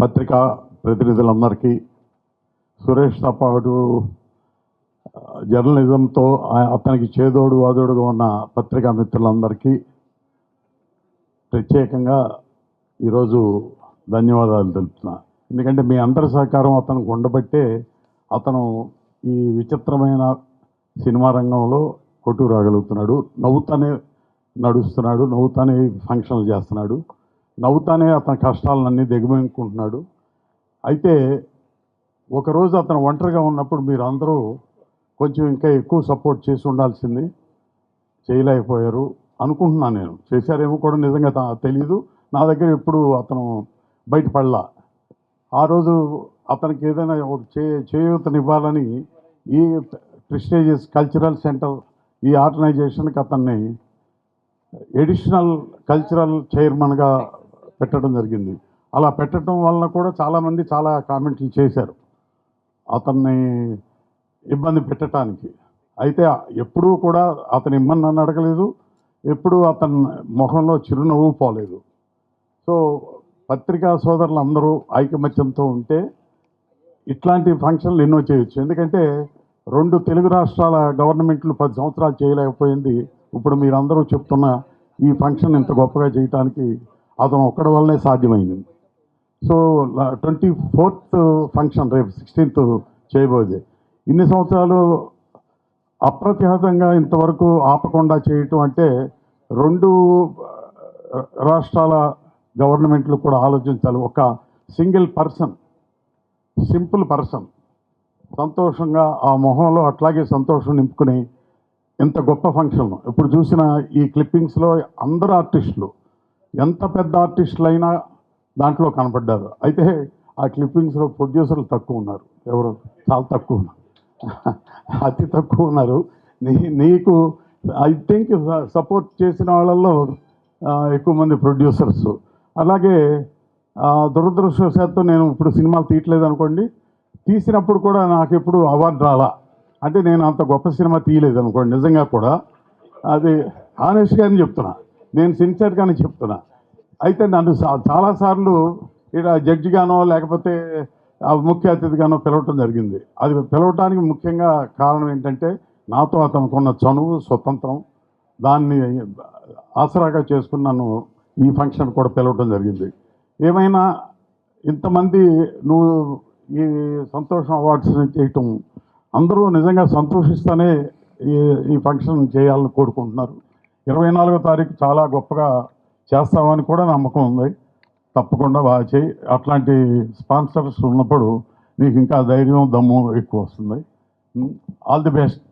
పత్రికా ప్రతినిధులందరికీ, సురేష్తో పాటు జర్నలిజంతో అతనికి చేదోడు వాదోడుగా ఉన్న పత్రికా మిత్రులందరికీ ప్రత్యేకంగా ఈరోజు ధన్యవాదాలు తెలుపుతున్నా. ఎందుకంటే మీ అందరి సహకారం అతనికి ఉండబట్టే అతను ఈ విచిత్రమైన సినిమా రంగంలో కొట్టు రాగలుగుతున్నాడు. నవ్వుతానే నడుస్తున్నాడు, నవ్వుతానే ఫంక్షన్లు చేస్తున్నాడు, నవ్వుతానే అతని కష్టాలన్నీ దిగమింగుకుంటున్నాడు. అయితే ఒకరోజు అతను ఒంటరిగా ఉన్నప్పుడు మీరు అందరూ కొంచెం ఇంకా ఎక్కువ సపోర్ట్ చేసి ఉండాల్సింది, చేయలేకపోయారు అనుకుంటున్నాను. నేను చేశారేమో కూడా నిజంగా తెలీదు. నా దగ్గర ఎప్పుడు అతను బయటపడలా. ఆ రోజు అతనికి ఏదైనా ఒక చేయూతనివ్వాలని ఈ ప్రెస్టీజియస్ కల్చరల్ సెంటర్ ఈ ఆర్గనైజేషన్కి అతన్ని ఎడిషనల్ కల్చరల్ చైర్మన్గా పెట్టడం జరిగింది. అలా పెట్టడం వలన కూడా చాలామంది చాలా కామెంట్లు చేశారు అతన్ని ఇబ్బంది పెట్టడానికి. అయితే ఎప్పుడూ కూడా అతను ఇమ్మని నన్ను అడగలేదు, ఎప్పుడూ అతని మొహంలో చిరునవ్వు పోలేదు. సో పత్రికా సోదరులు అందరూ ఐకమత్యంతో ఉంటే ఇట్లాంటి ఫంక్షన్లు ఎన్నో చేయొచ్చు. ఎందుకంటే 2 తెలుగు రాష్ట్రాల గవర్నమెంట్లు 10 సంవత్సరాలు చేయలేకపోయింది. ఇప్పుడు మీరందరూ చెప్తున్న ఈ ఫంక్షన్ ఇంత గొప్పగా చేయడానికి అతను ఒక్కడి వల్లనే సాధ్యమైంది. సో 24th ఫంక్షన్ రేపు 16th చేయబోదే. ఇన్ని సంవత్సరాలు అప్రతిహతంగా ఇంతవరకు ఆపకుండా చేయటం అంటే 2 రాష్ట్రాల గవర్నమెంట్లు కూడా ఆలోచించాలి. ఒక సింగిల్ పర్సన్, సింపుల్ పర్సన్ సంతోషంగా ఆ మొహంలో అట్లాగే సంతోషం నింపుకుని ఎంత గొప్ప ఫంక్షన్. ఇప్పుడు చూసిన ఈ క్లిప్పింగ్స్లో అందరు ఆర్టిస్టులు, ఎంత పెద్ద ఆర్టిస్టులు అయినా దాంట్లో కనపడ్డారు. అయితే ఆ క్లిప్పింగ్స్లో ప్రొడ్యూసర్లు తక్కువ ఉన్నారు, ఎవరు చాలా తక్కువ ఉన్నారు, అతి తక్కువ ఉన్నారు. నీకు ఐ థింక్ సపోర్ట్ చేసిన వాళ్ళల్లో ఎక్కువ మంది ప్రొడ్యూసర్స్. అలాగే దురదృష్టవశాత్తు నేను ఇప్పుడు సినిమాలు తీయట్లేదు అనుకోండి, తీసినప్పుడు కూడా నాకు ఎప్పుడు అవార్డు రాలా. అంటే నేను అంత గొప్ప సినిమా తీయలేదు అనుకోండి. నిజంగా కూడా అది ఆనెస్ట్గానే చెప్తున్నా, నేను సిన్సియర్గానే చెప్తున్నా. అయితే నన్ను చాలాసార్లు ఇక్కడ జడ్జిగానో లేకపోతే ముఖ్య అతిథిగానో పిలవటం జరిగింది. అది పిలవటానికి ముఖ్యంగా కారణం ఏంటంటే నాతో అతనుకున్న చనువు, స్వతంత్రం, దాన్ని ఆసరాగా చేసుకుని నన్ను ఈ ఫంక్షన్ కూడా పిలవటం జరిగింది. ఏమైనా ఇంతమంది నువ్వు ఈ సంతోషం అవార్డ్స్ని చేయటం అందరూ నిజంగా సంతోషిస్తూనే ఈ ఫంక్షన్ చేయాలని కోరుకుంటున్నారు. 24వ తారీఖు చాలా గొప్పగా చేస్తామని కూడా నమ్మకం ఉంది. తప్పకుండా బాగా చేయి. అట్లాంటి స్పాన్సర్స్ ఉన్నప్పుడు నీకు ఇంకా ధైర్యం, దమ్ము ఎక్కువ వస్తుంది. All the best.